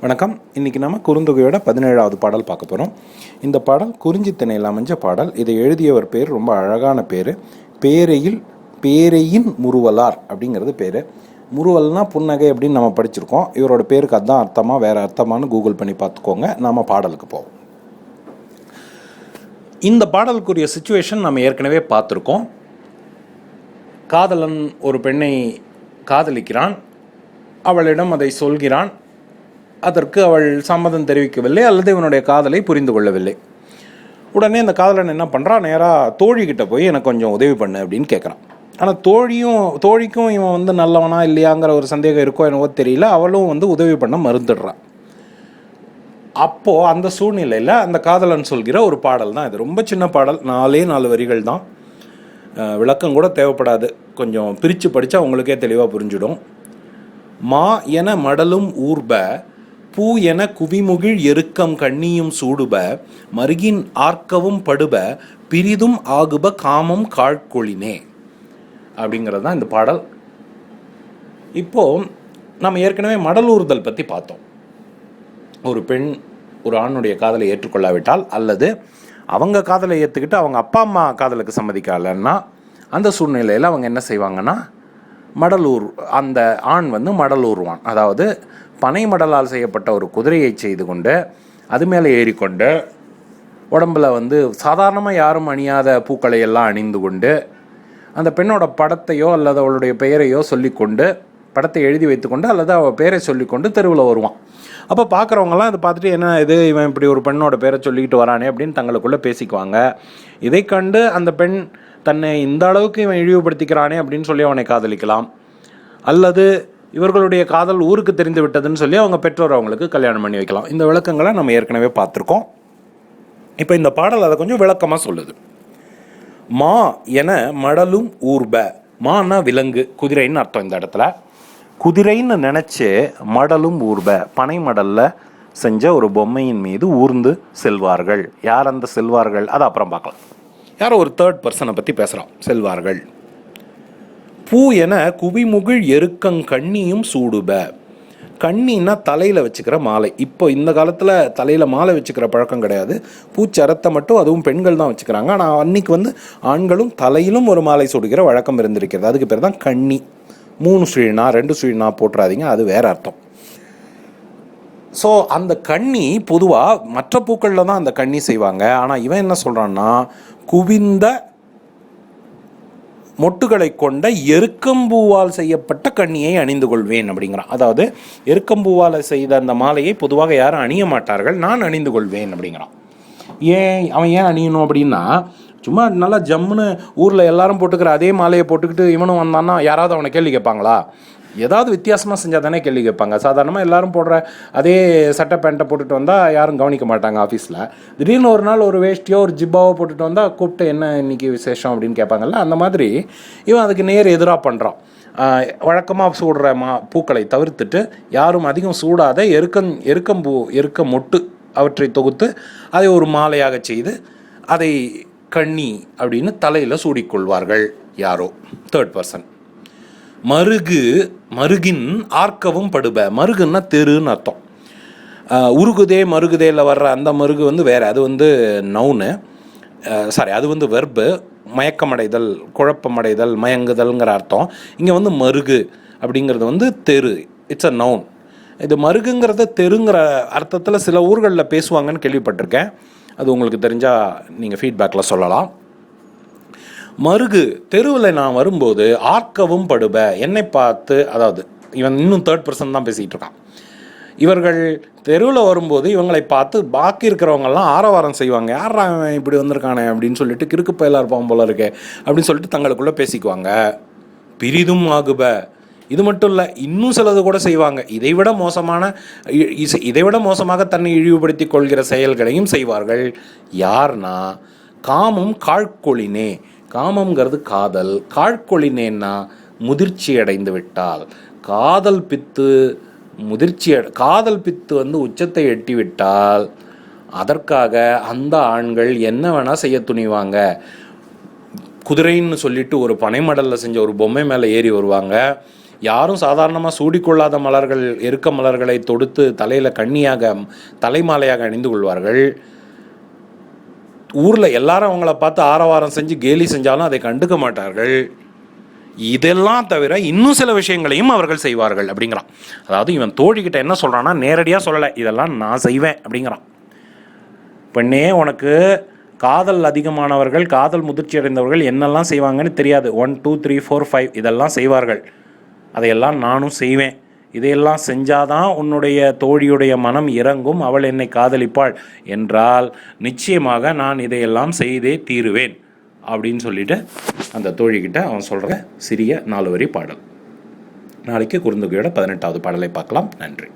வணக்கம். இன்றைக்கி நம்ம குறுந்தொகையோட 17வது பாடல் பார்க்க போகிறோம். இந்த பாடல் குறிஞ்சி திணையில் அமைஞ்ச பாடல். இதை எழுதியவர் பேர் ரொம்ப அழகான பேர். பேரையின் முறுவலார் அப்படிங்கிறது பேர். முறுவல்னா புன்னகை அப்படின்னு நம்ம படிச்சிருக்கோம். இவரோட பேருக்கு அதுதான் அர்த்தமாக வேறு அர்த்தமானு கூகுள் பண்ணி பார்த்துக்கோங்க. நம்ம பாடலுக்கு போவோம். இந்த பாடலுக்குரிய சுச்சுவேஷன் நம்ம ஏற்கனவே பார்த்துருக்கோம். காதலன் ஒரு பெண்ணை காதலிக்கிறான், அவளிடம் அதை சொல்கிறான். அதற்கு அவள் சம்மதம் தெரிவிக்கவில்லை அல்லது இவனுடைய காதலை புரிந்து கொள்ளவில்லை. உடனே இந்த காதலன் என்ன பண்ணுறான், நேராக தோழிக்கிட்ட போய் எனக்கு கொஞ்சம் உதவி பண்ணு அப்படின்னு கேட்குறான். ஆனால் தோழிக்கும் இவன் நல்லவனா இல்லையாங்கிற ஒரு சந்தேகம் இருக்கோ என்னவோ தெரியல. அவளும் உதவி பண்ண மறுத்துடுறான். அப்போது அந்த சூழ்நிலையில் அந்த காதலன் சொல்கிற ஒரு பாடல் தான் இது. ரொம்ப சின்ன பாடல், 4 வரிகள் தான். விளக்கம் கூட தேவைப்படாது. கொஞ்சம் பிரித்து படித்தா உங்களுக்கே தெளிவாக புரிஞ்சிடும். மா என மடலும் ஊர்ப, பூ என குவிமுகிழ் எருக்கம் கண்ணியும் சூடுப, மருகின் ஆர்க்கவும் படுப, பிரிதும் ஆகுப காமம் காழ்கொழினே அப்படிங்கிறது தான் இந்த பாடல். இப்போது நம்ம ஏற்கனவே மடலூர்தல் பற்றி பார்த்தோம். ஒரு பெண் ஒரு ஆணுடைய காதலை ஏற்றுக்கொள்ளாவிட்டால் அல்லது அவங்க காதலை ஏற்றுக்கிட்டு அவங்க அப்பா அம்மா காதலுக்கு சம்மதிக்கலைன்னா அந்த சூழ்நிலையில் அவங்க என்ன செய்வாங்கன்னா அந்த ஆண் மடலூர்வான். அதாவது பனை மடலால் செய்யப்பட்ட ஒரு குதிரையை செய்து கொண்டு அது மேலே ஏறிக்கொண்டு உடம்பில் சாதாரணமாக யாரும் அணியாத பூக்களை எல்லாம் அணிந்து கொண்டு அந்த பெண்ணோட படத்தையோ அல்லது அவளுடைய பெயரையோ சொல்லிக்கொண்டு, படத்தை எழுதி வைத்துக்கொண்டு அல்லது அவள் பெயரை சொல்லிக்கொண்டு தெருவில் வருவான். அப்போ பார்க்குறவங்களாம் இதை பார்த்துட்டு என்ன இது, இவன் இப்படி ஒரு பெண்ணோட பேரை சொல்லிக்கிட்டு வரானே அப்படின்னு தங்களுக்குள்ளே பேசிக்குவாங்க. இதை கண்டு அந்த பெண் தன்னை இந்த அளவுக்கு இவன் இழிவுபடுத்திக்கிறானே அப்படின்னு சொல்லி அவனை காதலிக்கலாம். அல்லது இவர்களுடைய காதல் ஊருக்கு தெரிந்து விட்டதுன்னு சொல்லி அவங்க பெற்றோர் அவங்களுக்கு கல்யாணம் பண்ணி வைக்கலாம். இந்த விளக்கங்களை நம்ம ஏற்கனவே பார்த்துருக்கோம். இப்போ இந்த பாடல் அதை கொஞ்சம் விளக்கமாக சொல்லுது. மா என மடலும் ஊர்ப, மானா விலங்கு, குதிரைன்னு அர்த்தம். இந்த இடத்துல குதிரைன்னு நினச்சி மடலும் ஊர்ப, பனை மடலில் செஞ்ச ஒரு பொம்மையின் மீது ஊர்ந்து செல்வார்கள். யார் அந்த செல்வார்கள் அதை அப்புறம் பார்க்கலாம். யாரோ ஒரு தேர்ட் பர்சனை பற்றி பேசுகிறான். செல்வார்கள். பூ என குவிமுகிழ் எருக்கங் கண்ணியும் சூடுப, கண்ணின்னா தலையில் வச்சுக்கிற மாலை. இப்போ இந்த காலத்தில் தலையில் மாலை வச்சுக்கிற பழக்கம் கிடையாது. பூச்சரத்தை மட்டும் அதுவும் பெண்கள் தான் வச்சுக்கிறாங்க. ஆனால் அன்னைக்கு ஆண்களும் தலையிலும் ஒரு மாலை சூடுகிற வழக்கம் இருந்திருக்கிறது. அதுக்கு பேர் தான் கண்ணி. 3 சுழினா 2 சுழினா போட்டுறாதீங்க, அது வேற அர்த்தம். ஸோ அந்த கண்ணி பொதுவாக மற்ற பூக்களில் தான் அந்த கண்ணி செய்வாங்க. ஆனால் இவன் என்ன சொல்கிறான்னா, குவிந்த மொட்டுகளை கொண்ட எருக்கம்பூவால் செய்யப்பட்ட கண்ணியை அணிந்து கொள்வேன் அப்படிங்கிறான். அதாவது எருக்கம்பூவால் செய்த அந்த மாலையை பொதுவாக யாரும் அணிய மாட்டார்கள், நான் அணிந்து கொள்வேன் அப்படிங்கிறான். அவன் ஏன் அணியணும் அப்படின்னா, சும்மா நல்லா ஜம்முன்னு ஊரில் எல்லாரும் போட்டுக்கிற அதே மாலையை போட்டுக்கிட்டு இவனும் வந்தான்னா யாராவது அவனை கேள்வி கேட்பாங்களா? ஏதாவது வித்தியாசமாக செஞ்சால் தானே கேள்வி கேட்பாங்க. சாதாரணமாக எல்லோரும் போடுற அதே சட்டை பேண்ட்டை போட்டுட்டு வந்தால் யாரும் கவனிக்க மாட்டாங்க ஆஃபீஸில். திடீர்னு ஒரு நாள் ஒரு வேஷ்டியோ ஒரு ஜிப்பாவோ போட்டுட்டு வந்தால் கூப்பிட்டு என்ன இன்றைக்கி விசேஷம் அப்படின்னு கேட்பாங்கல்ல. அந்த மாதிரி இவன் அதுக்கு நேர் எதிராக பண்ணுறான். வழக்கமாக சூடுற பூக்களை தவிர்த்துட்டு யாரும் அதிகம் சூடாத எருக்க மொட்டு அவற்றை தொகுத்து அதை ஒரு மாலையாக செய்து அதை கண்ணி அப்படின்னு தலையில் சூடிக்கொள்வார்கள். யாரோ தேர்ட் பர்சன். மருகின் ஆர்க்கவும் படுப, மருகுன்னா தெருன்னு அர்த்தம். உருகுதே மருகுதேல வர்ற அந்த மருகு வேறு, அது நவுனு, சாரி அது வெர்பு. மயக்கமடைதல், குழப்பமடைதல், மயங்குதல்ங்கிற அர்த்தம். இங்கே மருகு அப்படிங்கிறது தெரு, இட்ஸ் அ நவுன். இது மருகுங்கிறத தெருங்கிற அர்த்தத்தில் சில ஊர்களில் பேசுவாங்கன்னு கேள்விப்பட்டிருக்கேன். அது உங்களுக்கு தெரிஞ்சால் நீங்கள் ஃபீட்பேக்கில் சொல்லலாம். மருகு தெருவில் நான் வரும்போது ஆர்க்கவும் படுப, என்னை பார்த்து, அதாவது இவன் இன்னும் தேர்ட் பர்சன் தான் பேசிகிட்டு இருக்கான். இவர்கள் தெருவில் வரும்போது இவங்களை பார்த்து பாக்கி இருக்கிறவங்கெல்லாம் ஆரவாரம் செய்வாங்க. யாரா இப்படி வந்திருக்கானே அப்படின்னு சொல்லிட்டு, கிறுக்கு பயலாக இருப்பான் போல இருக்கே அப்படின்னு சொல்லிட்டு தங்களுக்குள்ளே பேசிக்குவாங்க. பிரிதும் ஆகுப, இது மட்டும் இல்லை, இன்னும் சிலது கூட செய்வாங்க. இதைவிட மோசமாக தன்னை இழிவுபடுத்தி கொள்கிற செயல்களையும் செய்வார்கள். யார்னா காமம் காழ்கொழினே, காமங்கிறது காதல், காழ்கொழினேன்னா முதிர்ச்சி அடைந்து விட்டால், காதல் பித்து உச்சத்தை எட்டிவிட்டால் அதற்காக அந்த ஆண்கள் என்ன வேணால் செய்ய துணிவாங்க. குதிரைன்னு சொல்லிட்டு ஒரு பனைமடலில் செஞ்ச ஒரு பொம்மை மேலே ஏறி வருவாங்க. யாரும் சாதாரணமாக சூடிக்கொள்ளாத மலர்கள், எருக்க மலர்களை தொடுத்து தலையில் கண்ணியாக தலைமாலையாக அணிந்து கொள்வார்கள். ஊரில் எல்லாரும் அவங்கள பார்த்து ஆரவாரம் செஞ்சு கேலி செஞ்சாலும் அதை கண்டுக்க மாட்டார்கள். இதெல்லாம் தவிர இன்னும் சில விஷயங்களையும் அவர்கள் செய்வார்கள் அப்படிங்கிறான். அதாவது இவன் தோழிக்கிட்ட என்ன சொல்கிறான்னா, நேரடியாக சொல்லலை, இதெல்லாம் நான் செய்வேன் அப்படிங்கிறான். பெண்ணே, உனக்கு காதல் அதிகமானவர்கள், காதல் முதிர்ச்சி அடைந்தவர்கள் என்னெல்லாம் செய்வாங்கன்னு தெரியாது. 1 2 3 4 5 இதெல்லாம் செய்வார்கள். அதையெல்லாம் நானும் செய்வேன். இதையெல்லாம் செஞ்சாதான் உன்னுடைய தோழியுடைய மனம் இறங்கும், அவள் என்னை காதலிப்பாள் என்றால் நிச்சயமாக நான் இதையெல்லாம் செய்தே தீருவேன் அப்படின்னு சொல்லிட்டு அந்த தோழிக்கிட்ட அவன் சொல்கிற சிறிய 4 வரி பாடல். நாளைக்கு குறுந்தொகையோட 18வது பாடலை பார்க்கலாம். நன்றி.